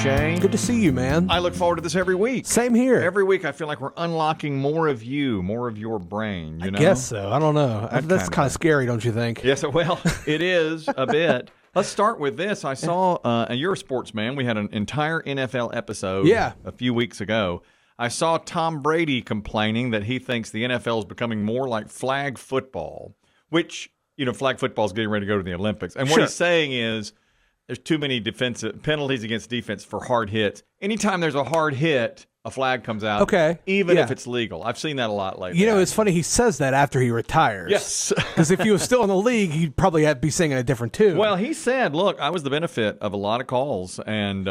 Shea. Good to see you, man. I look forward to this every week. Same here. Every week I feel like we're unlocking more of you, more of your brain, you know? I guess so. I don't know. That's kind of scary, don't you think? Yes, well, it is a bit. Let's start with this. I saw, and you're a sportsman. We had an entire NFL episode a few weeks ago. I saw Tom Brady complaining that he thinks the NFL is becoming more like flag football, which, flag football is getting ready to go to the Olympics. And what he's saying is there's too many defensive penalties against defense for hard hits. Anytime there's a hard hit, a flag comes out. Okay. Even if it's legal. I've seen that a lot lately. It's funny. He says that after he retires. Yes. Because if he was still in the league, he'd probably be singing a different tune. Well, he said, look, I was the benefit of a lot of calls, and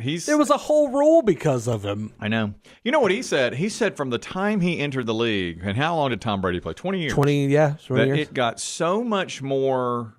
he's... There was a whole rule because of him. I know. You know what he said? He said from the time he entered the league, and how long did Tom Brady play? 20 years. 20 years. It got so much more...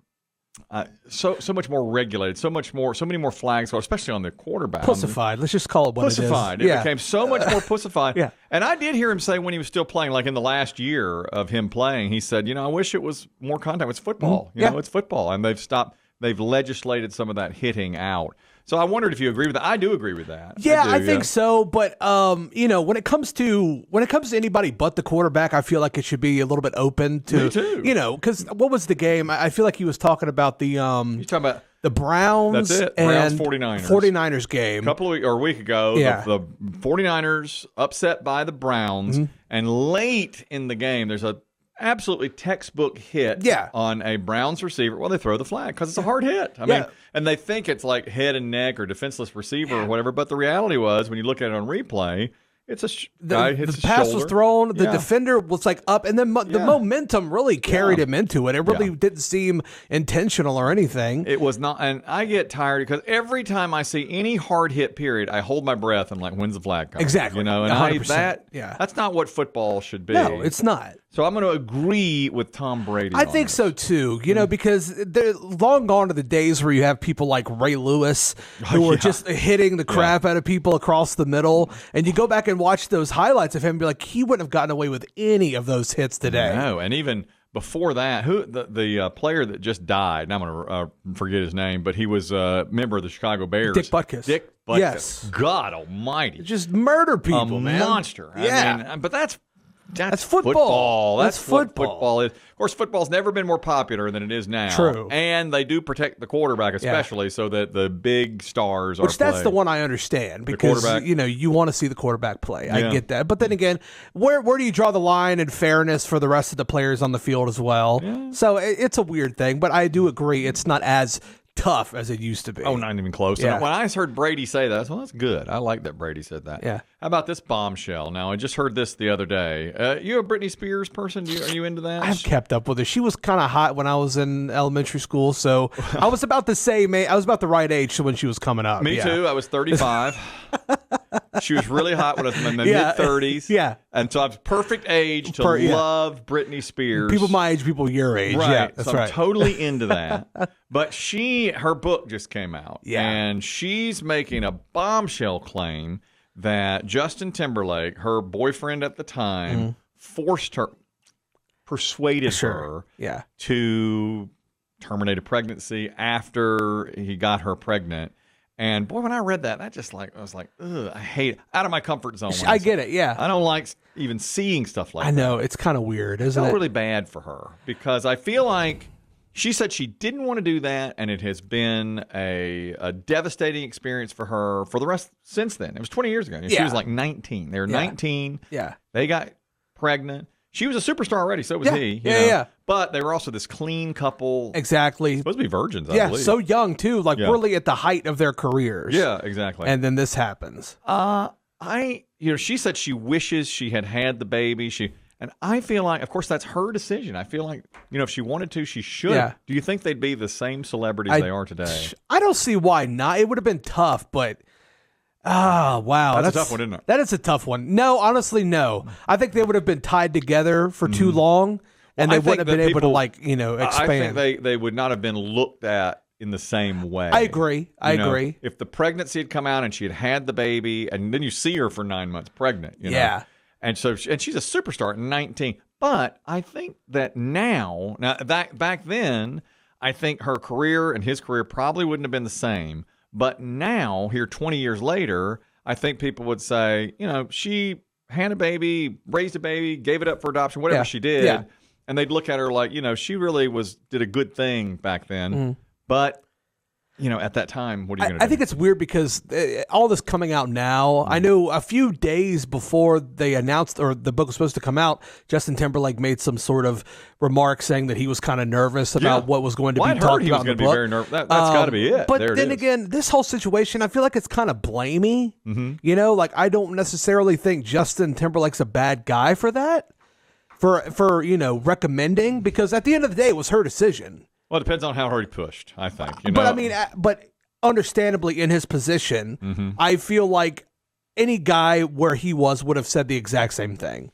so much more regulated, so many more flags, especially on the quarterback. Pussified. Let's just call it what pussified. it is. It became so much more pussified. Yeah. And I did hear him say when he was still playing, like in the last year of him playing, he said, I wish it was more contact. It's football. It's football. And they've legislated some of that hitting out. So I wondered if you agree with that. I do agree with that. Yeah, I think so. But when it comes to anybody but the quarterback, I feel like it should be a little bit open to. Me too. Because what was the game? I feel like he was talking about the You're talking about the Browns. That's it. And Browns 49ers. 49ers game. A week ago, the 49ers upset by the Browns, and late in the game, there's a absolutely textbook hit on a Browns receiver. Well, they throw the flag because it's a hard hit. I mean, and they think it's like head and neck or defenseless receiver or whatever. But the reality was, when you look at it on replay, it's the pass was thrown. The defender was like up, and then the momentum really carried him into it. It really didn't seem intentional or anything. It was not, and I get tired because every time I see any hard hit period, I hold my breath and like, when's the flag coming? Exactly, and 100%. That's not what football should be. No, it's not. So I'm going to agree with Tom Brady. I think so too. Because they're long gone to the days where you have people like Ray Lewis who are just hitting the crap out of people across the middle, and you go back and watch those highlights of him and be like, he wouldn't have gotten away with any of those hits today. No, and even before that, the player that just died, and I'm going to forget his name, but he was a member of the Chicago Bears. Dick Butkus. Yes. God almighty. Just murder people, man. A monster. Yeah. I mean, but that's football. That's football. What football is. Of course, football's never been more popular than it is now. True. And they do protect the quarterback, especially so that the big stars are that's the one I understand because, you want to see the quarterback play. I get that. But then again, where do you draw the line in fairness for the rest of the players on the field as well? Yeah. So it's a weird thing, but I do agree it's not as tough as it used to be. Oh, not even close. Yeah. And when I heard Brady say that, that's good. I like that Brady said that. Yeah. How about this bombshell? Now, I just heard this the other day. You a Britney Spears person? Are you into that? I've kept up with her. She was kind of hot when I was in elementary school, so I was about the right age when she was coming up. Me too. I was 35. She was really hot when I was in my mid-30s. Yeah. And so I was perfect age to love Britney Spears. People my age, people your age. Right. Yeah, that's so right. I'm totally into that. But her book just came out. Yeah. And she's making a bombshell claim that Justin Timberlake, her boyfriend at the time, persuaded her to terminate a pregnancy after he got her pregnant. And boy, when I read that, I was like, ugh, I hate it. Out of my comfort zone. I get it, yeah. I don't like even seeing stuff like that. I know, it's kind of weird, isn't it? I feel really bad for her because I feel like she said she didn't want to do that, and it has been a devastating experience for her for the rest since then. It was 20 years ago. She was like 19. They were 19. Yeah. They got pregnant. She was a superstar already, so was he. Yeah. But they were also this clean couple. Exactly. Supposed to be virgins, I believe. So young, too. Like, really at the height of their careers. Yeah, exactly. And then this happens. She said she wishes she had the baby. And I feel like, of course, that's her decision. I feel like, if she wanted to, she should. Yeah. Do you think they'd be the same celebrities they are today? I don't see why not. It would have been tough, but... wow. That's a tough one, isn't it? That is a tough one. No, honestly, no. I think they would have been tied together for too long, and they wouldn't have been able to, expand. I think they would not have been looked at in the same way. I agree. I agree. If the pregnancy had come out and she had the baby, and then you see her for 9 months pregnant, Yeah. And so, and she's a superstar at 19. But I think that back then, I think her career and his career probably wouldn't have been the same. But now, here 20 years later, I think people would say, she had a baby, raised a baby, gave it up for adoption, whatever she did. Yeah. And they'd look at her like, she really did a good thing back then. Mm-hmm. But at that time, what are you going to do? I think it's weird because all this coming out now, I know a few days before they announced or the book was supposed to come out, Justin Timberlake made some sort of remark saying that he was kind of nervous about what was going to be talked about in the book. Very nervous. That's got to be it. But then again, this whole situation, I feel like it's kind of blamey. Mm-hmm. I don't necessarily think Justin Timberlake's a bad guy for that, for recommending, because at the end of the day, it was her decision. Well, it depends on how hard he pushed, I think. But understandably, in his position, I feel like any guy where he would have said the exact same thing.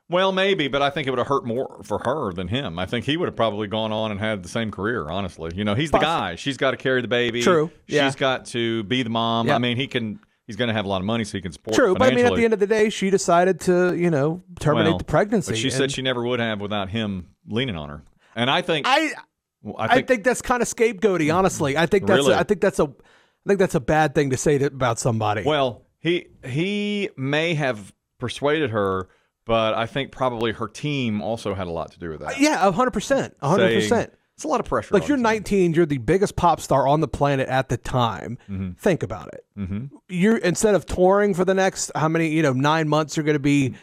Well, maybe, but I think it would have hurt more for her than him. I think he would have probably gone on and had the same career, honestly. He's the guy. She's got to carry the baby. True. Yeah. She's got to be the mom. Yeah. I mean, he's going to have a lot of money so he can support True, but at the end of the day, she decided to, terminate the pregnancy. But she said she never would have without him leaning on her. And I think... I think that's kind of scapegoaty, honestly. I think that's a bad thing to say about somebody. Well, he may have persuaded her, but I think probably her team also had a lot to do with that. Yeah, 100%. 100%. It's a lot of pressure. Like, you're 19, you're the biggest pop star on the planet at the time. Mm-hmm. Think about it. Mm-hmm. You're, instead of touring for the next 9 months, you're going to be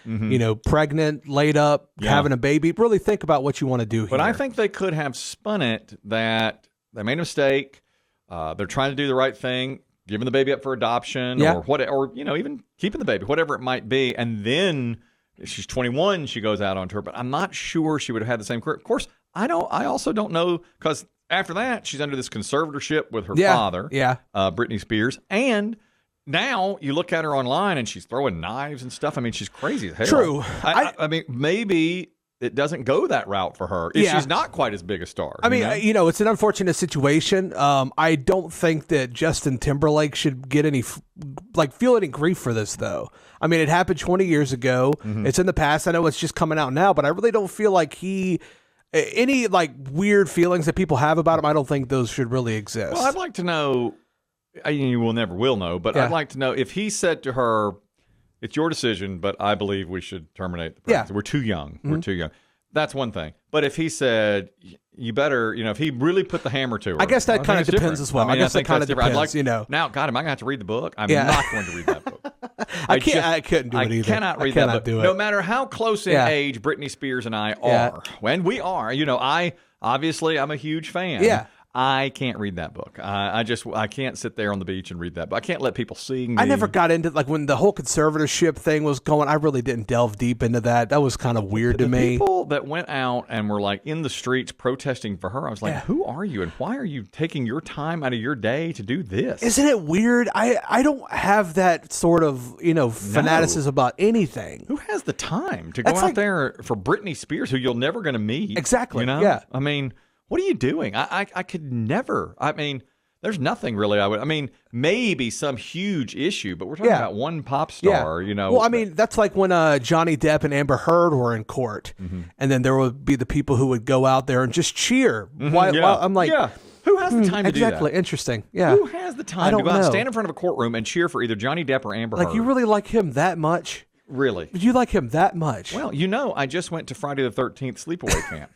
pregnant, laid up, having a baby. Really think about what you want to do here. But I think they could have spun it that they made a mistake. They're trying to do the right thing, giving the baby up for adoption, or even keeping the baby, whatever it might be, and then if she's 21, she goes out on tour. But I'm not sure she would have had the same career. Of course, I also don't know, because after that, she's under this conservatorship with her father, Britney Spears. And now you look at her online and she's throwing knives and stuff. I mean, she's crazy as hell. True. I mean, maybe it doesn't go that route for her if she's not quite as big a star. I mean, it's an unfortunate situation. I don't think that Justin Timberlake should get feel any grief for this, though. I mean, it happened 20 years ago. Mm-hmm. It's in the past. I know it's just coming out now, but I really don't feel like any weird feelings that people have about him, I don't think those should really exist. Well, I'd like to know, you will know, but I'd like to know if he said to her, it's your decision, but I believe we should terminate the pregnancy. We're too young. Mm-hmm. We're too young. That's one thing. But if he said, you better, if he really put the hammer to her. I guess that kind of depends as well. I guess that kind of depends, Now, God, am I going to have to read the book? I'm not going to read that book. I couldn't do it either. I cannot read that book. No matter how close in age Britney Spears and I are. And we are. I'm a huge fan. Yeah. I can't read that book. I can't sit there on the beach and read that book. I can't let people see me. I never got into, when the whole conservatorship thing was going, I really didn't delve deep into that. That was kind of weird to me. People that went out and were in the streets protesting for her, I was like, who are you and why are you taking your time out of your day to do this? Isn't it weird? I don't have that sort of, fanaticism about anything. Who has the time to go out there for Britney Spears, who you're never going to meet? Exactly. Yeah. I mean, what are you doing? I could never. I mean, there's nothing really maybe some huge issue, but we're talking about one pop star, Well, I mean, that's like when Johnny Depp and Amber Heard were in court, and then there would be the people who would go out there and just cheer. Mm-hmm. While I'm like, who has the time to do that? Exactly. Interesting. Yeah. Who has the time to go out and stand in front of a courtroom and cheer for either Johnny Depp or Amber Heard? You really like him that much? Really? Did you like him that much? Well, I just went to Friday the 13th sleepaway camp.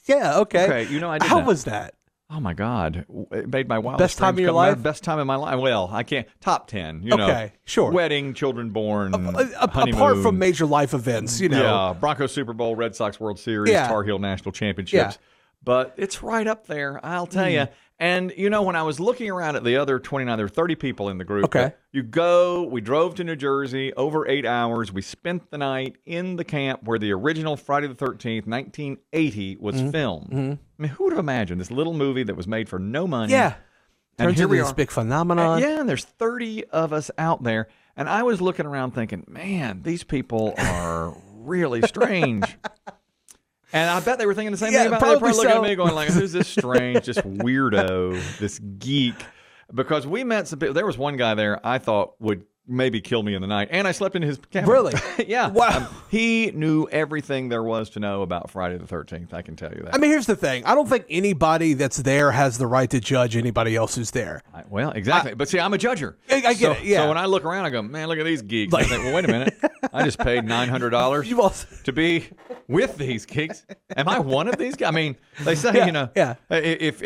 Yeah, okay. Okay, I did How was that? Oh, my God. It made my wildest best time of your life? Best time of my life. Well, I can't. Top 10, Okay, sure. Wedding, children born, honeymoon. Apart from major life events, Yeah, Broncos Super Bowl, Red Sox World Series, Tar Heel National Championships. Yeah. But it's right up there, I'll tell you. And, when I was looking around at the other 29, there were 30 people in the group. Okay. We drove to New Jersey over 8 hours. We spent the night in the camp where the original Friday the 13th, 1980 was filmed. Mm-hmm. I mean, who would have imagined this little movie that was made for no money? Yeah. And turns into this big phenomenon. And there's 30 of us out there. And I was looking around thinking, man, these people are really strange. And I bet they were thinking the same thing about me. They were probably looking at me going who's this strange, this weirdo, this geek? Because we met some people. There was one guy there I thought would maybe kill me in the night. And I slept in his cabin. Really? Yeah. Wow. He knew everything there was to know about Friday the 13th. I can tell you that. I mean, here's the thing. I don't think anybody that's there has the right to judge anybody else who's there. Well, exactly. But see, I'm a judger. I get it, yeah. So when I look around, I go, man, look at these geeks. I think, well, wait a minute. I just paid $900 to be with these geeks. Am I one of these guys? I mean, they say, if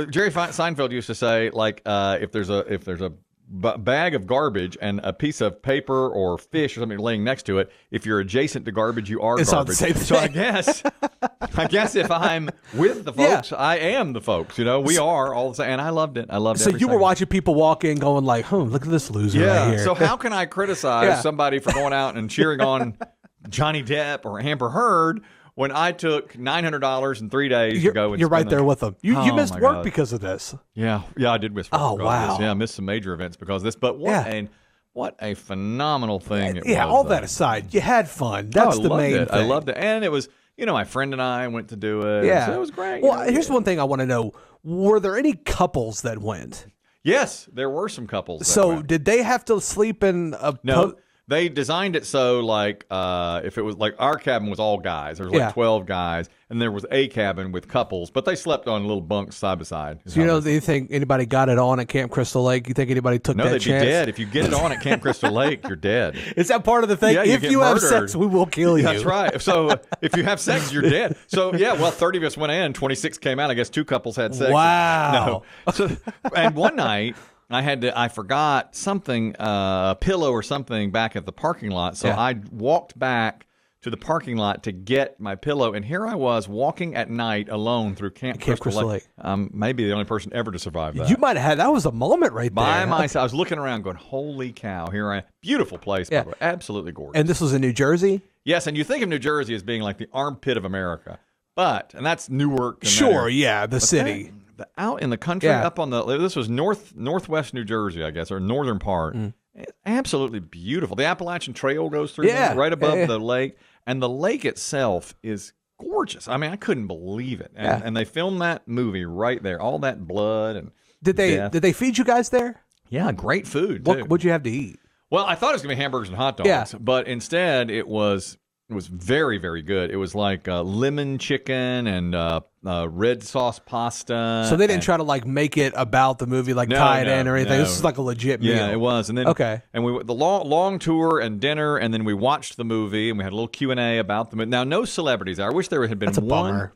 Jerry Seinfeld used to say, like, if there's a bag of garbage and a piece of paper or fish or something laying next to it, if you're adjacent to garbage, you are it's garbage. All the same so I guess if I'm with the folks, I am the folks. We are all the same. And I loved it. So you were watching people walk in going like, look at this loser right here. So how can I criticize somebody for going out and cheering on Johnny Depp or Amber Heard when I took $900 in 3 days to go and you're right there with them. You missed work God. because of this. Yeah, I did miss work. Oh, wow. I missed some major events because of this. But what a phenomenal thing it was. Yeah, all that aside, you had fun. That's the main thing. I loved it. And it was, my friend and I went to do it. Yeah. So it was great. Well, here's one thing I want to know. Were there any couples that went? Yes, there were some couples that went. Did they have to sleep in a... No. They designed it so, like, if it was like our cabin was all guys, there was like 12 guys, and there was a cabin with couples, but they slept on little bunks side by side. So, do you think anybody got it on at Camp Crystal Lake? You think anybody took that chance? No, they'd be dead. If you get it on at Camp Crystal Lake, you're dead. Is that part of the thing? Yeah, if you have sex, we will kill you. That's right. So if you have sex, you're dead. So, 30 of us went in, 26 came out. I guess 2 couples had sex. Wow. And one night... I forgot something, a pillow or something back at the parking lot. So I walked back to the parking lot to get my pillow. And here I was walking at night alone through Camp Crystal Lake. Maybe the only person ever to survive that. You might have had, that was a moment right there. By myself. I was looking around going, holy cow, here I am. Beautiful place, by the way. Absolutely gorgeous. And this was in New Jersey? Yes, and you think of New Jersey as being like the armpit of America. And that's Newark. And the city. Out in the country, up on this was northwest New Jersey, I guess, or northern part. Absolutely beautiful. The Appalachian Trail goes through there, right above the lake, and the lake itself is gorgeous. I mean, I couldn't believe it. And they filmed that movie right there. All that blood and did they feed you guys there? Yeah, great food. Too. What'd you have to eat? Well, I thought it was gonna be hamburgers and hot dogs, but instead it was very, very good. It was like lemon chicken and red sauce pasta. So they didn't try to like make it about the movie, like tie it in or anything. This is like a legit meal. Yeah, it was. And then and we the long tour and dinner, and then we watched the movie and we had a little Q&A about the movie. Now, no celebrities. I wish there had been one. Bummer.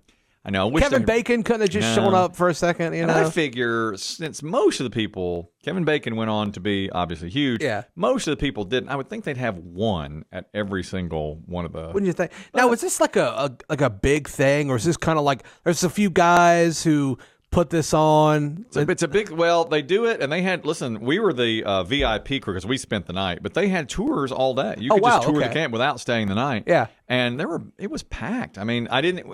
I know. Kevin Bacon couldn't have just shown up for a second, And I figure since most of the people, Kevin Bacon went on to be obviously huge. Yeah. Most of the people didn't. I would think they'd have one at every single one of the. Wouldn't you think? Now, is this like a big thing, or is this kind of like there's a few guys who put this on? It's a big. Well, they do it, and they had. Listen, we were the VIP crew because we spent the night, but they had tours all day. You could just tour the camp without staying the night. Yeah, and it was packed. I mean,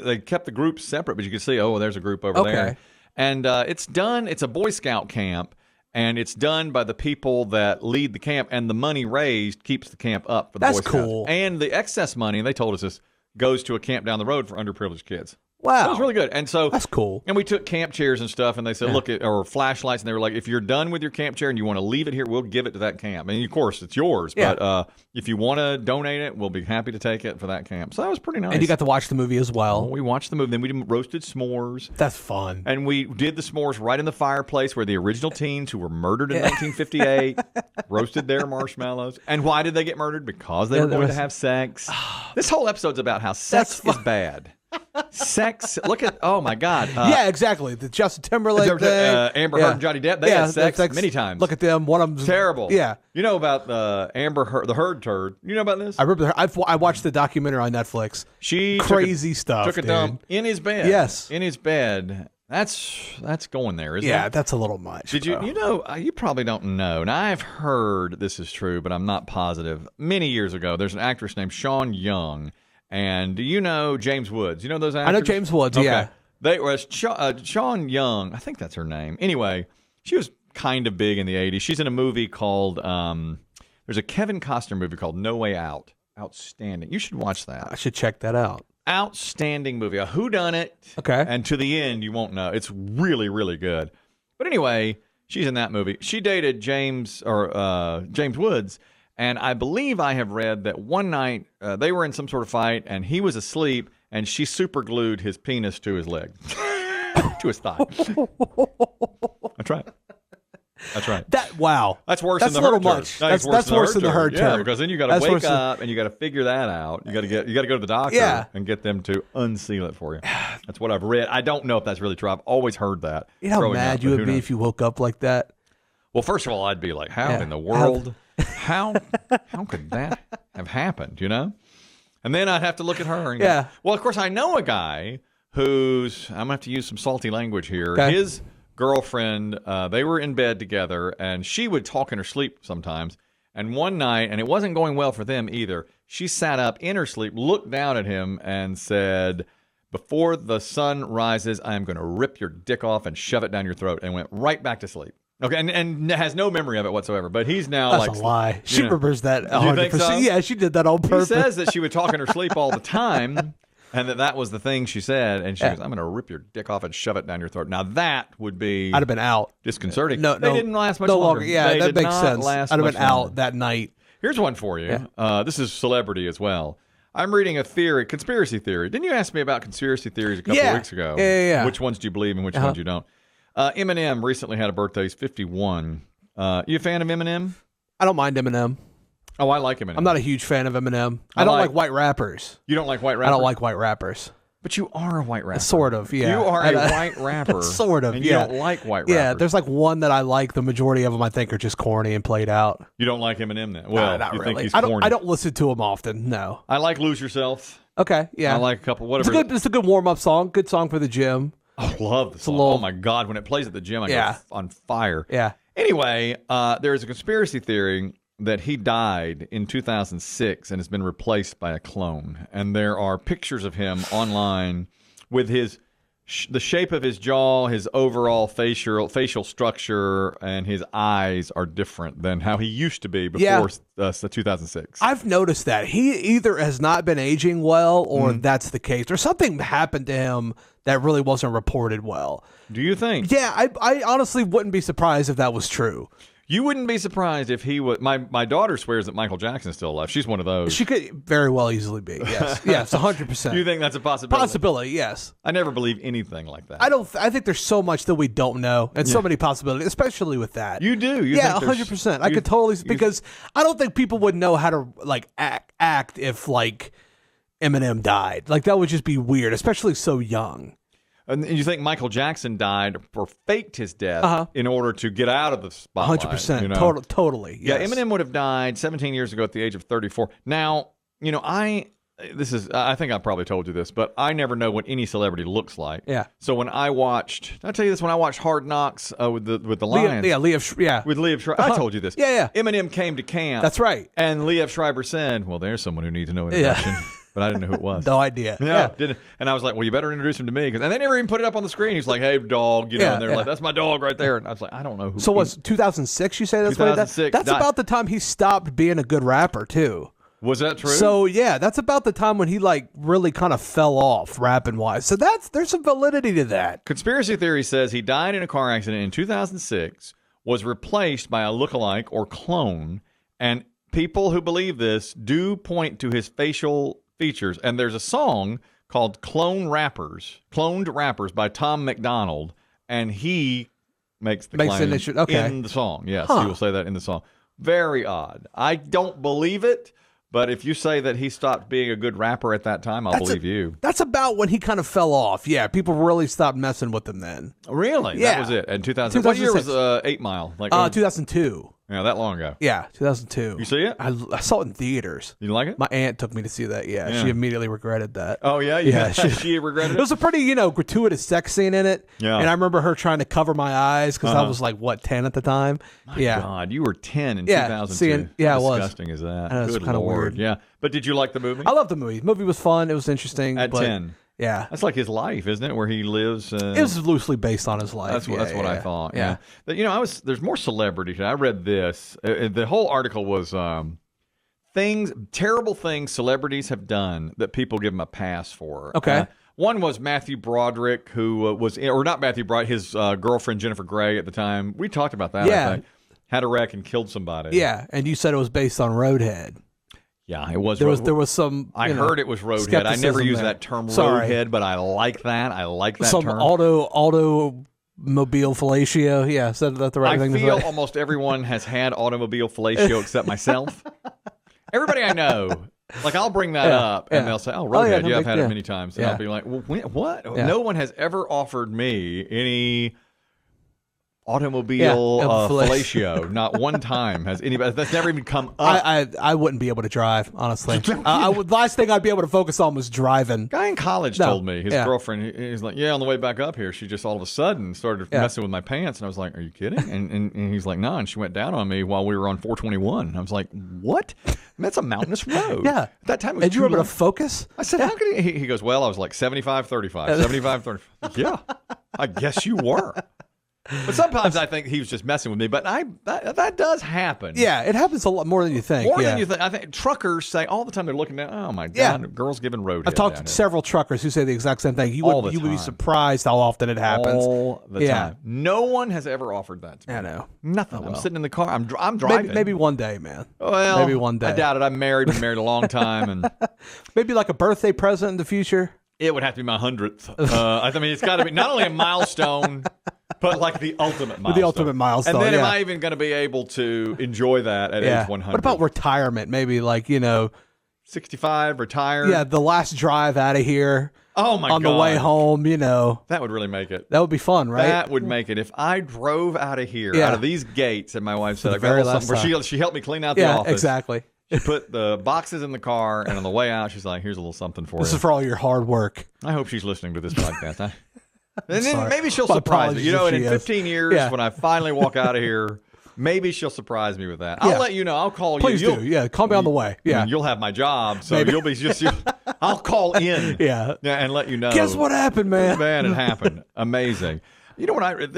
they kept the groups separate, but you could see, there's a group over there, and it's done. It's a Boy Scout camp. And it's done by the people that lead the camp, and the money raised keeps the camp up for the Boy Scouts. That's cool. And the excess money, they told us this, goes to a camp down the road for underprivileged kids. Wow. That was really good. And so that's cool. And we took camp chairs and stuff, and they said, or flashlights, and they were like, if you're done with your camp chair and you want to leave it here, we'll give it to that camp. And of course, it's yours. Yeah. But if you want to donate it, we'll be happy to take it for that camp. So that was pretty nice. And you got to watch the movie as well. We watched the movie. Then we did roasted s'mores. That's fun. And we did the s'mores right in the fireplace where the original teens who were murdered in 1958 roasted their marshmallows. And why did they get murdered? Because they were going to have sex. This whole episode's about how sex is bad. Sex. Look at. Oh my God. Yeah, exactly. The Justin Timberlake thing. Amber Heard and Johnny Depp. They had sex many times. Look at them. One of them's terrible. Yeah. You know about Amber Heard, the Heard turd. You know about this? I remember. I watched the documentary on Netflix. She crazy stuff. Took a dump in his bed. Yes, in his bed. That's going there, isn't it? Yeah, that's a little much. Did you? You know, you probably don't know. And I've heard this is true, but I'm not positive. Many years ago, there's an actress named Sean Young. And do you know James Woods? You know those actors? I know James Woods, yeah. They were Sean Young, I think that's her name. Anyway, she was kind of big in the 80s. She's in a movie called, there's a Kevin Costner movie called No Way Out. Outstanding. You should watch that. I should check that out. Outstanding movie. A whodunit. Okay. And to the end, you won't know. It's really, really good. But anyway, she's in that movie. She dated James Woods. And I believe I have read that one night they were in some sort of fight, and he was asleep, and she super glued his penis to his leg, to his thigh. That's right. That's right. Wow. That's worse than the hurt hurt much. That's worse than the hurt Yeah, because then you got to wake up and you got to figure that out. You got to go to the doctor and get them to unseal it for you. That's what I've read. I don't know if that's really true. I've always heard that. You know how mad you would be if you woke up like that? Well, first of all, I'd be like, how in the world? How could that have happened, you know? And then I'd have to look at her and go, well, of course, I know a guy who's, I'm going to have to use some salty language here. Okay. His girlfriend, they were in bed together, and she would talk in her sleep sometimes. And one night, and it wasn't going well for them either, she sat up in her sleep, looked down at him, and said, before the sun rises, I am going to rip your dick off and shove it down your throat, and went right back to sleep. Okay, and has no memory of it whatsoever. But he's now That's a lie. She remembers that 100%. You think so? Yeah, she did that on purpose. He says that she would talk in her sleep all the time, and that was the thing she said. And she goes, I'm going to rip your dick off and shove it down your throat. Now, that would be... I'd have been out. Disconcerting. No, they didn't last much no longer. Yeah, that makes sense. I'd have been out that night. Here's one for you. This is celebrity as well. I'm reading a theory, conspiracy theory. Didn't you ask me about conspiracy theories a couple weeks ago? Yeah. Which ones do you believe and which ones you don't? Eminem recently had a birthday. He's 51. You a fan of Eminem? I don't mind Eminem. Oh, I like Eminem. I'm not a huge fan of Eminem. I don't like white rappers. You don't like white rappers? I don't like white rappers. But you are a white rapper. Sort of, yeah. You are a white rapper. Sort of, and you don't like white rappers. Yeah, there's like one that I like. The majority of them I think are just corny and played out. You don't like Eminem then? Well, not you really. think he's corny. I don't listen to him often, no. I like Lose Yourself. Okay, yeah. I like a couple, whatever. It's a good warm-up song. Good song for the gym. I love the song. Oh, my God. When it plays at the gym, I go on fire. Yeah. Anyway, there's a conspiracy theory that he died in 2006 and has been replaced by a clone. And there are pictures of him online with the shape of his jaw, his overall facial structure, and his eyes are different than how he used to be before 2006. I've noticed that. He either has not been aging well or that's the case. Or something happened to him that really wasn't reported well. Do you think? Yeah, I honestly wouldn't be surprised if that was true. You wouldn't be surprised if he would. My daughter swears that Michael Jackson's still alive. She's one of those. She could very well easily be. Yes, yes, 100%. You think that's a possibility? Possibility, yes. I never believe anything like that. I think there's so much that we don't know, and so many possibilities, especially with that. You do. Yeah, 100%. I could totally because I don't think people would know how to like act if like Eminem died. Like that would just be weird, especially so young. And you think Michael Jackson died or faked his death in order to get out of the spotlight? 100%. You know? Totally. Yes. Yeah, Eminem would have died 17 years ago at the age of 34. Now, you know, I think I probably told you this, but I never know what any celebrity looks like. Yeah. So when I watched, did I tell you this? When I watched Hard Knocks with the Lions. With Liev Schreiber. I told you this. Yeah. Eminem came to camp. That's right. And Liev Schreiber said, well, there's someone who needs to know introduction. Yeah. But I didn't know who it was. No idea. Didn't. And I was like, well, you better introduce him to me. And they never even put it up on the screen. He's like, hey, dog. You know, and they're like, that's my dog right there. And I was like, I don't know who. So what's 2006 you say that's 2006. That's about the time he stopped being a good rapper, too. Was that true? So, yeah, that's about the time when he, like, really kind of fell off rapping-wise. So there's some validity to that. Conspiracy theory says he died in a car accident in 2006, was replaced by a lookalike or clone, and people who believe this do point to his facial features. And there's a song called Cloned Rappers by Tom McDonald, and he makes the claim in the song. Yes, he will say that in the song. Very odd. I don't believe it, but if you say that he stopped being a good rapper at that time, I'll believe you. That's about when he kind of fell off. Yeah, people really stopped messing with him then. Really? Yeah. That was it. And 2000. What year was 8 Mile? 2002. Yeah, that long ago. Yeah, 2002. You see it? I saw it in theaters. You like it? My aunt took me to see that. Yeah. She immediately regretted that. Oh, yeah? Yeah. She regretted it? It was a pretty, gratuitous sex scene in it. Yeah. And I remember her trying to cover my eyes because I was like, 10 at the time? My God, you were 10 in 2002. Yeah, How it was. disgusting is that? It was kind of weird. Yeah. But did you like the movie? I loved the movie. The movie was fun. It was interesting. At 10. Yeah. That's like his life, isn't it? Where he lives. It was loosely based on his life. That's what I thought. Yeah. But, there's more celebrity. I read this. The whole article was terrible things celebrities have done that people give them a pass for. Okay. One was Matthew Broderick, who was, or not Matthew Broderick, his girlfriend Jennifer Grey at the time. We talked about that. Yeah. I think. had a wreck and killed somebody. Yeah, and you said it was based on roadhead. Yeah, it was. There was some. I heard it was roadhead. I never use that term roadhead, but I like that. I like that some term. Automobile fellatio. Yeah, is that the right thing? I feel almost everyone has had automobile fellatio except myself. Everybody I know, like I'll bring that up and they'll say, "Oh, roadhead, I've had it many times," and I'll be like, "Well, what? Yeah. No one has ever offered me any." Automobile fellatio. Not one time has anybody. That's never even come up. I wouldn't be able to drive, honestly. Last thing I'd be able to focus on was driving. Guy in college told me, his girlfriend, he's like, on the way back up here, she just all of a sudden started messing with my pants. And I was like, are you kidding? And he's like, no. And she went down on me while we were on 421. And I was like, what? That's a mountainous road. Yeah. At that time, it was and you were able to focus? I said, how could he goes, well, I was like 75, 35, 75, 35. Yeah, I guess you were. But sometimes I think he was just messing with me. But that does happen. Yeah, it happens a lot more than you think. More than you think. I think truckers say all the time they're looking down. Oh my God, a girl's giving roadhead. I've talked to several truckers who say the exact same thing. You would be surprised how often it happens. All the time. No one has ever offered that to me. I know. Nothing. Oh, well. I'm sitting in the car. I'm driving. Maybe one day, man. Well, maybe one day. I doubt it. I'm married. Been married a long time, and maybe like a birthday present in the future. It would have to be my 100th. I mean, it's got to be not only a milestone, but like the ultimate milestone. The ultimate milestone. And then am I even going to be able to enjoy that at age 100? What about retirement? Maybe like, 65, retired. Yeah, the last drive out of here. Oh, my God. On the way home, That would really make it. That would be fun, right? That would make it. If I drove out of here, out of these gates, and my wife said, she helped me clean out the office. Yeah, exactly. She put the boxes in the car, and on the way out, she's like, here's a little something for you. This is for all your hard work. I hope she's listening to this podcast. And then maybe she'll surprise me. And in 15 years, when I finally walk out of here, maybe she'll surprise me with that. I'll let you know. I'll call you. Please do. Yeah, call me on the way. Yeah. I mean, you'll have my job, so you'll be just... I'll call in and let you know. Guess what happened, man? Man, it happened. Amazing. You know what I read?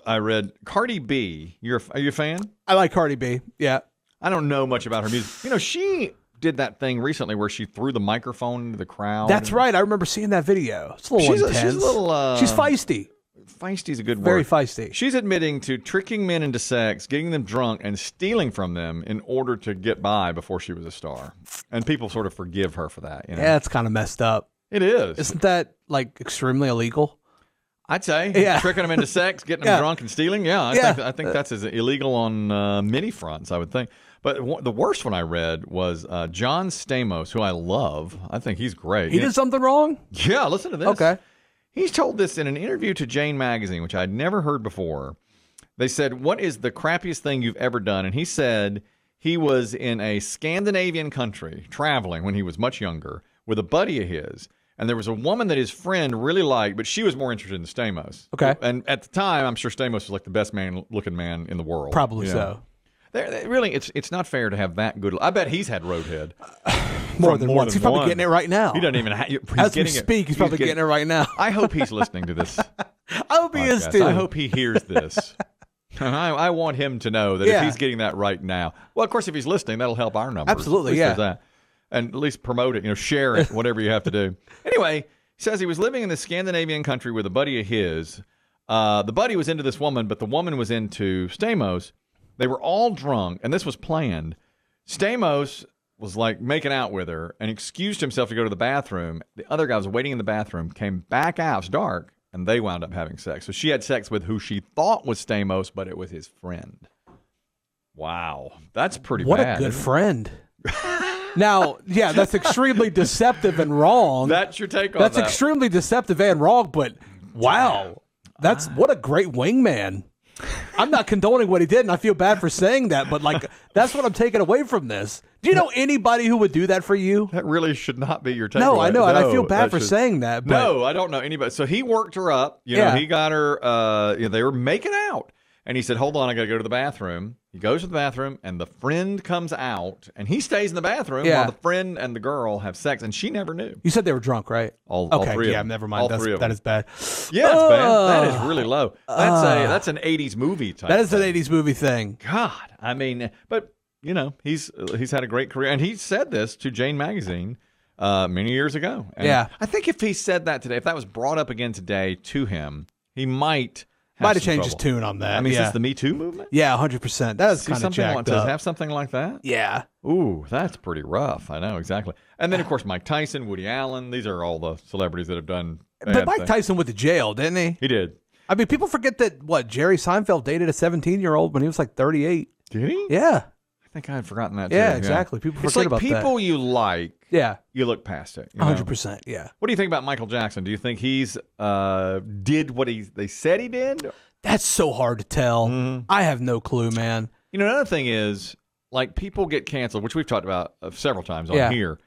I read Cardi B. Are you a fan? I like Cardi B. Yeah. I don't know much about her music. She did that thing recently where she threw the microphone into the crowd. That's right. I remember seeing that video. It's a little intense. She's a little... she's feisty. Feisty's a good word. Very feisty. She's admitting to tricking men into sex, getting them drunk, and stealing from them in order to get by before she was a star. And people sort of forgive her for that. Yeah, it's kind of messed up. It is. Isn't that extremely illegal? I'd say. Tricking them into sex, getting them drunk, and stealing. Yeah, I think that's as illegal on many fronts, I would think. But the worst one I read was John Stamos, who I love. I think he's great. He did something wrong? Yeah, listen to this. Okay. He's told this in an interview to Jane Magazine, which I'd never heard before. They said, what is the crappiest thing you've ever done? And he said he was in a Scandinavian country traveling when he was much younger with a buddy of his. And there was a woman that his friend really liked, but she was more interested in Stamos. Okay. And at the time, I'm sure Stamos was like the best looking man in the world. Probably so. Really, it's not fair to have that good. I bet he's had roadhead more than once. He's probably getting it right now. He doesn't even. As we speak, he's probably getting it right now. I hope he's listening to this. I hope he is too. I hope he hears this. I want him to know that if he's getting that right now. Well, of course, if he's listening, that'll help our numbers. Absolutely, yeah. That. And at least promote it. Share it. Whatever you have to do. Anyway, he says he was living in the Scandinavian country with a buddy of his. The buddy was into this woman, but the woman was into Stamos. They were all drunk, and this was planned. Stamos was making out with her and excused himself to go to the bathroom. The other guy was waiting in the bathroom, came back out. It's dark, and they wound up having sex. So she had sex with who she thought was Stamos, but it was his friend. Wow. That's pretty bad. What a good friend. Now, that's extremely deceptive and wrong. That's your take on that. That's extremely deceptive and wrong, but wow. What a great wingman. I'm not condoning what he did, and I feel bad for saying that, but that's what I'm taking away from this. Do you know anybody who would do that for you? That really should not be your takeaway. No, I know, and I feel bad for saying that. But no, I don't know anybody. So he worked her up. He got her. They were making out, and he said, "Hold on, I got to go to the bathroom." He goes to the bathroom, and the friend comes out, and he stays in the bathroom while the friend and the girl have sex, and she never knew. You said they were drunk, right? All three of them. Yeah, never mind. That is bad. Yeah, it's bad. That is really low. That's an 80s movie type. That is an 80s movie thing. God, I mean, but he's had a great career, and he said this to Jane Magazine many years ago. And I think if he said that today, if that was brought up again today to him, he might Might have changed his tune on that. I mean, since the Me Too movement? Yeah, 100%. That is kind of jacked up. To have something like that? Yeah. Ooh, that's pretty rough. I know, exactly. And then, of course, Mike Tyson, Woody Allen. These are all the celebrities that have done But Mike Tyson went to jail, didn't he? He did. I mean, people forget that, Jerry Seinfeld dated a 17-year-old when he was like 38. Did he? Yeah. I think I had forgotten that, too. Yeah, exactly. People forget about that. It's like people you like, you look past it. 100%, yeah. What do you think about Michael Jackson? Do you think he's did what they said he did? That's so hard to tell. Mm-hmm. I have no clue, man. Another thing is, like, people get canceled, which we've talked about several times on here.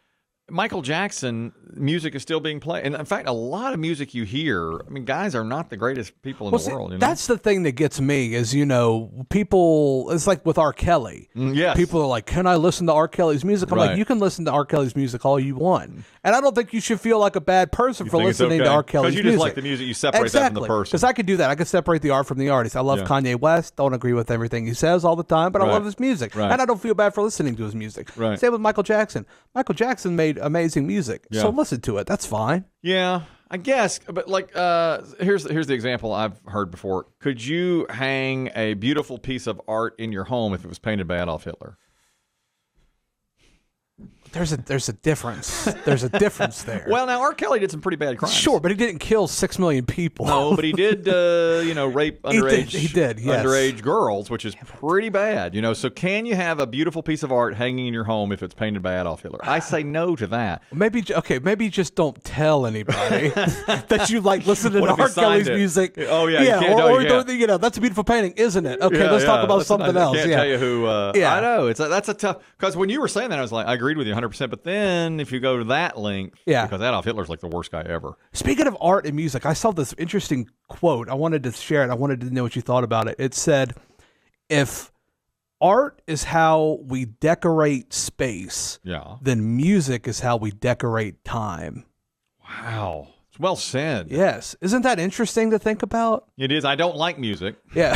Michael Jackson music is still being played. And in fact, a lot of music you hear, I mean, guys are not the greatest people in the world. That's the thing that gets me is, people, it's like with R. Kelly. Yes. People are like, can I listen to R. Kelly's music? I'm like, you can listen to R. Kelly's music all you want. And I don't think you should feel like a bad person for listening to R. Kelly's music. Because you just like the music, you separate that from the person. Because I could do that. I could separate the art from the artist. I love Kanye West. Don't agree with everything he says all the time, but I love his music. And I don't feel bad for listening to his music. Same with Michael Jackson. Michael Jackson made amazing music. So listen to it. That's fine. Yeah, I guess. But like, here's the example I've heard before. Could you hang a beautiful piece of art in your home if it was painted by Adolf Hitler? There's a difference. There's a difference there. Well, now R. Kelly did some pretty bad crimes. Sure, but he didn't kill 6 million people. No, but he did, rape underage. He did. Yes. Underage girls, which is pretty bad. So can you have a beautiful piece of art hanging in your home if it's painted by Adolf Hitler? I say no to that. Maybe just don't tell anybody that you like listening to R. Kelly's music. Oh yeah, yeah. That's a beautiful painting, isn't it? Okay, let's talk about something else. I can't tell you who. I know that's a tough. Because when you were saying that, I was like, I agreed with you 100%. But then if you go to that length, because Adolf Hitler's like the worst guy ever. Speaking of art and music, I saw this interesting quote. I wanted to share it. I wanted to know what you thought about it. It said, if art is how we decorate space, then music is how we decorate time. Wow. It's well said. Yes. Isn't that interesting to think about? It is. I don't like music. Yeah.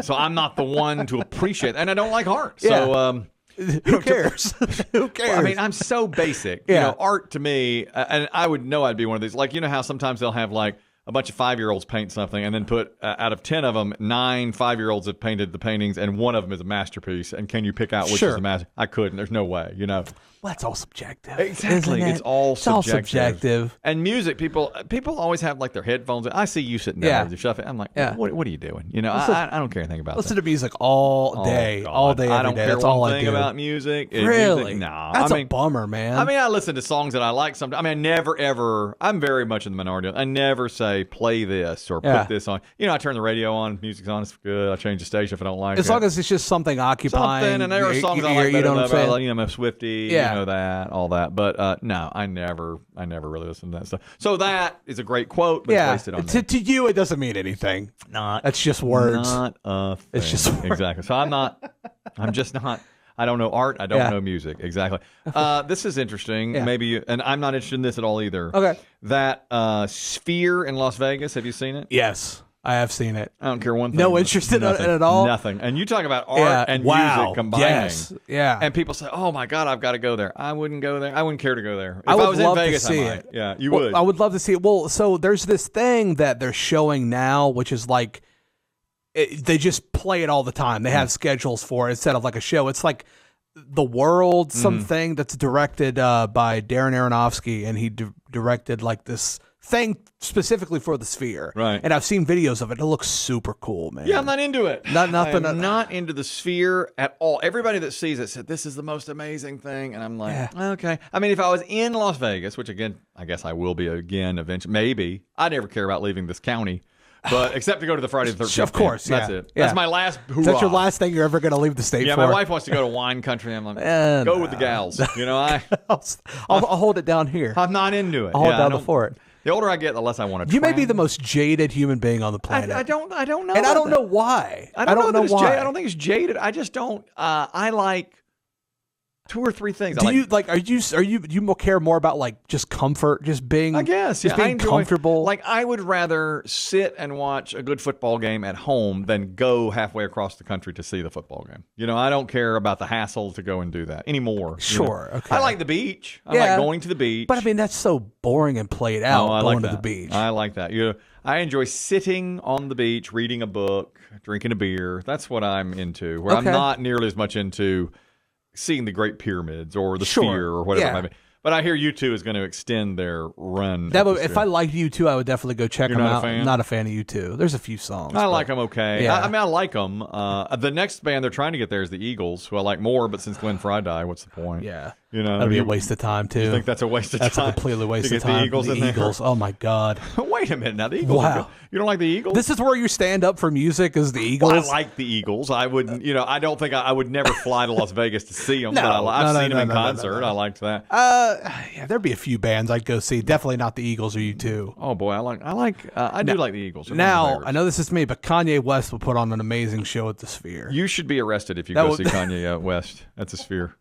So I'm not the one to appreciate, and I don't like art. Yeah. So who cares? Who cares? Well, I mean, I'm so basic. Art to me, and I would know I'd be one of these. Like, how sometimes they'll have like a bunch of 5-year-olds paint something and then put out of 10 of them, 9 5-year-olds have painted the paintings and one of them is a masterpiece. And can you pick out which is a master? I couldn't. There's no way, Well, that's all subjective. Exactly. It's all subjective. And music, people always have like their headphones. I see you sitting there with your stuff. I'm like, what are you doing? I don't care anything about listen to music all day, all day, every I don't day. care That's all one I thing do. about music. Really? No. That's a bummer, man. I mean, I listen to songs that I like sometimes. I mean, I never, ever, I'm very much in the minority. I never say, play this or put this on. I turn the radio on, music's on, it's good. I change the station if I don't like it. As long as it's just something occupying. Something, and there are songs I like better than I'm a Swiftie, Yeah. that, all that. But no, I never really listen to that stuff. So that is a great quote, but it's wasted on me. To you, it doesn't mean anything. That's just words. Not a thing. It's just words. Exactly. So I'm just not. I don't know art. I don't know music. Exactly. This is interesting. Maybe, and I'm not interested in this at all either. Okay. That Sphere in Las Vegas. Have you seen it? Yes, I have seen it. I don't care one thing. No interest in it at all? Nothing. And you talk about art and music combining. Yes. Yeah. And people say, oh my God, I've got to go there. I wouldn't go there. I wouldn't care to go there. If I was in Vegas, I might. Yeah, you would. I would love to see it. Well, so there's this thing that they're showing now, which is like, they just play it all the time. They have schedules for it instead of like a show. It's like The World, something that's directed by Darren Aronofsky, and he directed like this thing specifically for the Sphere. Right. And I've seen videos of it. It looks super cool, man. Yeah, I'm not into it. I'm not into the Sphere at all. Everybody that sees it said, this is the most amazing thing. And I'm like, okay. I mean, if I was in Las Vegas, which again, I guess I will be again eventually, maybe. I never care about leaving this county. But except to go to the Friday the 13th. Of course, That's it. That's my last hoorah. That's your last thing you're ever going to leave the state for. Yeah, my wife wants to go to wine country. I'm like, go with the gals. I'll hold it down here. I'm not into it. I'll hold it down before it. The older I get, the less I want to. You may be the most jaded human being on the planet. I don't know. And I don't know why. I don't know why. I don't think it's jaded. I just don't. I like 2 or 3 things. Do you care more about like just comfort, just being? I guess, just being comfortable. Like I would rather sit and watch a good football game at home than go halfway across the country to see the football game. I don't care about the hassle to go and do that anymore. Sure, okay. I like the beach. I like going to the beach. But I mean, that's so boring and played out. Going to the beach. I like that. I enjoy sitting on the beach, reading a book, drinking a beer. That's what I'm into. Where I'm not nearly as much into seeing the Great Pyramids or the Sphere or whatever it might be. But I hear U2 is going to extend their run. If I liked U2, I would definitely go check them out. I'm not a fan of U2. There's a few songs. I like them okay. Yeah. I like them. The next band they're trying to get there is the Eagles, who I like more, but since Glenn Fry died, what's the point? Yeah. That'd be a waste of time, too. You think that's a waste of time? That's a completely waste of time. The Eagles, oh, my God. Wait a minute. Now, the Eagles. Wow. You don't like the Eagles? This is where you stand up for music, is the Eagles? Well, I like the Eagles. I wouldn't, I don't think I would never fly to Las Vegas to see them, but I've seen them in concert. I liked that. Yeah, there'd be a few bands I'd go see. Definitely not the Eagles or U2. Oh, boy. I do like the Eagles. Now, I know this is me, but Kanye West will put on an amazing show at the Sphere. You should be arrested if you go see Kanye West at the Sphere.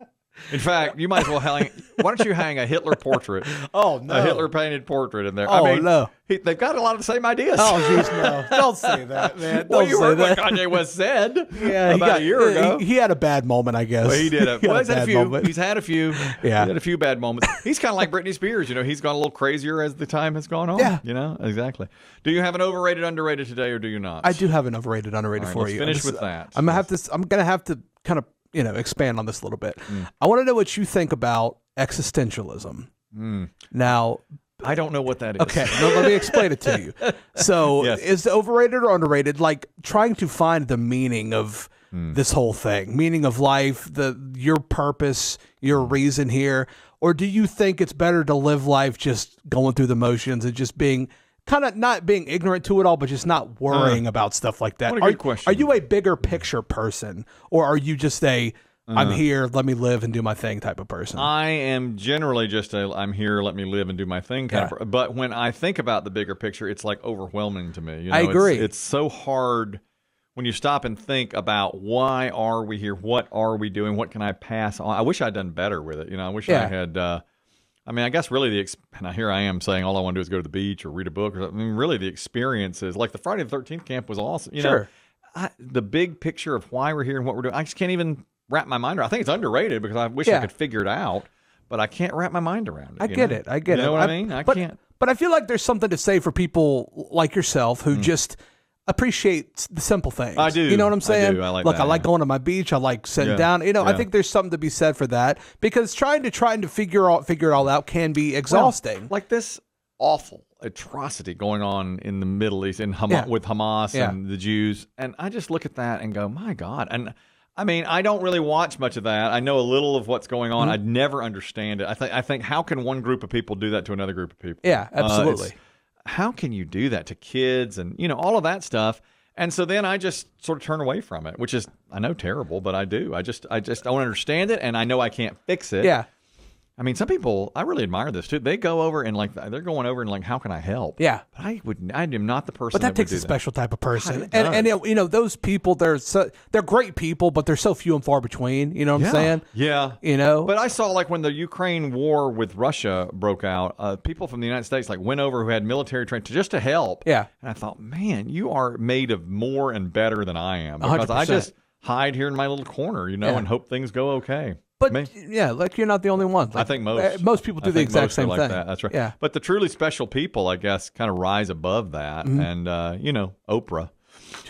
In fact, you might as well why don't you hang a Hitler portrait? Oh, no. A Hitler painted portrait in there. No. They've got a lot of the same ideas. Oh, jeez, no. Don't say that, man. You heard what Kanye West said about a year ago. He had a bad moment, I guess. Well, he did. He's had a few. Moment. He's had a few. Yeah. He's had a few bad moments. He's kind of like Britney Spears. He's gone a little crazier as the time has gone on. Yeah. Exactly. Do you have an overrated, underrated today, or do you not? I do have an overrated, underrated for let's you. Finish with that. I'm going to have to kind of expand on this a little bit. I want to know what you think about existentialism. Now, I don't know what that is. Okay, let me explain it to you. So, is it overrated or underrated? Like trying to find the meaning of this whole thing, meaning of life, your purpose, your reason here, or do you think it's better to live life just going through the motions and just being kind of not being ignorant to it all, but just not worrying about stuff like that? What a good question. Are you a bigger picture person, or are you just I'm here, let me live and do my thing type of person? I am generally just I'm here, let me live and do my thing kind of. But when I think about the bigger picture, it's like overwhelming to me. I agree. It's so hard when you stop and think about why are we here? What are we doing? What can I pass on? I wish I'd done better with it. I wish I had. I guess really now here I am saying all I want to do is go to the beach or read a book. Really the experiences, like the Friday the 13th camp was awesome. The big picture of why we're here and what we're doing, I just can't even wrap my mind around. I think it's underrated because I wish I could figure it out, but I can't wrap my mind around it. I get it. You know what I mean? I can't. But I feel like there's something to say for people like yourself who just appreciate the simple things. I do. You know what I'm saying? I do. I like Look, that, I like going to my beach. I like sitting down. I think there's something to be said for that because trying to figure it all out can be exhausting. Like this awful atrocity going on in the Middle East with Hamas and the Jews, and I just look at that and go, my God. And I don't really watch much of that. I know a little of what's going on. I'd never understand it. I think how can one group of people do that to another group of people? Yeah, absolutely. How can you do that to kids and all of that stuff? And so then I just sort of turn away from it, which is, I know, terrible, but I do. I just don't understand it, and I know I can't fix it. Yeah. Some people, I really admire this too. They go over and they're going over and how can I help? Yeah. But I am not the person. But that takes a special type of person. God, and those people, they're great people, but they're so few and far between. You know what I'm saying? Yeah. But I saw when the Ukraine war with Russia broke out, people from the United States went over who had military training just to help. Yeah. And I thought, man, you are made of more and better than I am because 100%. I just hide here in my little corner, and hope things go okay. But you're not the only one. I think most people do the exact same thing. That's right. Yeah. But the truly special people, I guess, kind of rise above that, and Oprah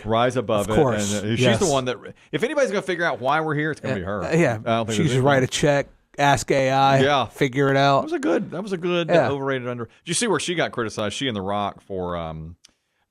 rise above it. Of course, and she's the one that. If anybody's going to figure out why we're here, it's going to be her. Yeah, she should write a check. Ask AI. Yeah, figure it out. That was a good overrated under. Did you see where she got criticized? She and The Rock for.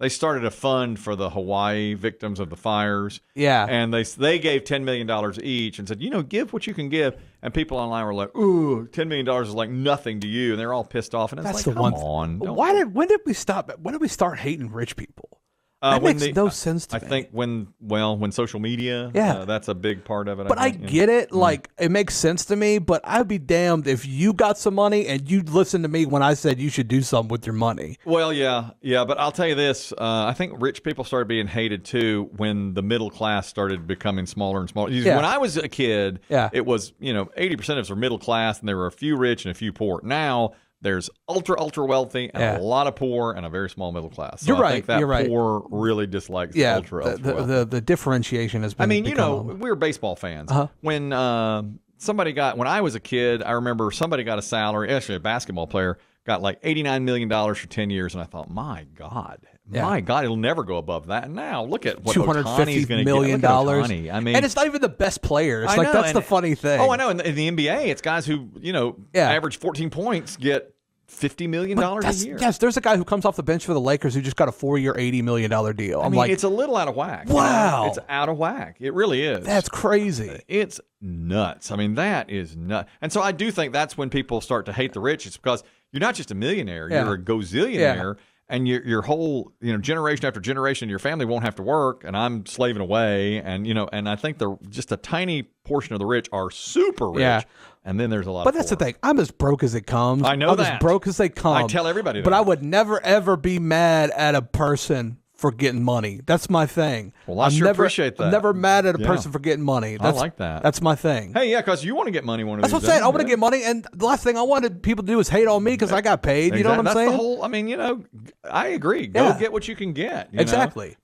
They started a fund for the Hawaii victims of the fires. Yeah. And they gave $10 million each and said, give what you can give. And people online were like, ooh, $10 million is like nothing to you. And they're all pissed off. And it's That's like, the one come on. When did we stop? When did we start hating rich people? That makes no sense to me. I think when social media, that's a big part of it. But I get it. Like, it makes sense to me, but I'd be damned if you got some money and you listened to me when I said you should do something with your money. Well, yeah, but I'll tell you this. I think rich people started being hated, too, when the middle class started becoming smaller and smaller. When I was a kid, it was, 80% of us were middle class, and there were a few rich and a few poor. Now, there's ultra wealthy and a lot of poor and a very small middle class. So I think that poor really dislikes ultra wealthy. The differentiation has been. I mean, we were baseball fans. When when I was a kid, I remember somebody got a salary. Actually, a basketball player got like $89 million for 10 years, and I thought, my God, it'll never go above that. And now look at what $250 million. I mean, and it's not even the best players. That's the funny thing. Oh, I know. In the NBA, it's guys who average 14 points get $50 million a year. Yes, there's a guy who comes off the bench for the Lakers who just got a 4-year, $80 million deal. I mean, it's a little out of whack. Wow. It's out of whack. It really is. That's crazy. It's nuts. I mean, that is nuts. And so I do think that's when people start to hate the rich. It's because you're not just a millionaire. You're a gazillionaire. And your whole generation after generation, your family won't have to work, and I'm slaving away, and and I think just a tiny portion of the rich are super rich, and then there's a lot. But that's the thing. I'm as broke as it comes. I know I'm as broke as they come. I tell everybody that. But I would never ever be mad at a person for getting money. That's my thing. Well, I sure appreciate that. I'm never mad at a person for getting money. I like that. That's my thing. Hey, because you want to get money one of these days. That's what I'm saying. I want to get money, and the last thing I wanted people to do is hate on me because I got paid. You know what I'm saying? That's the whole. I mean, I agree. Go get what you can get. Exactly.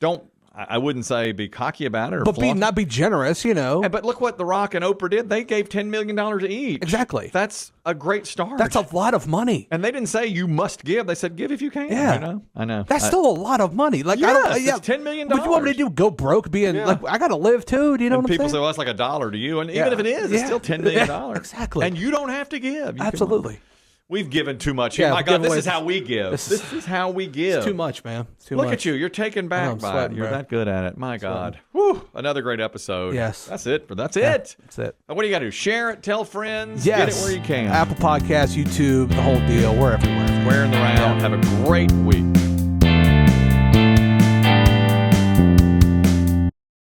I wouldn't say be cocky about it, but not be generous. Hey, but look what The Rock and Oprah did. They gave $10 million each. Exactly. That's a great start. That's a lot of money. And they didn't say you must give. They said give if you can. Yeah, I know. That's still a lot of money. Like it's $10 million. What do you want me to do? Go broke? Like I got to live too. Do you know what I'm saying? People say, well, that's like $1 to you, and even if it is, it's still $10 million. Exactly. And you don't have to give. Absolutely. We've given too much. My God, this is how we give. This is how we give. It's too much, man. It's too much. Look at you. You're taken back by it. You're that good at it. My God. Whew. Another great episode. Yes. That's it. That's it. That's it. What do you got to do? Share it. Tell friends. Yes. Get it where you can. Apple Podcasts, YouTube, the whole deal. We're everywhere. We're in the round. Have a great week.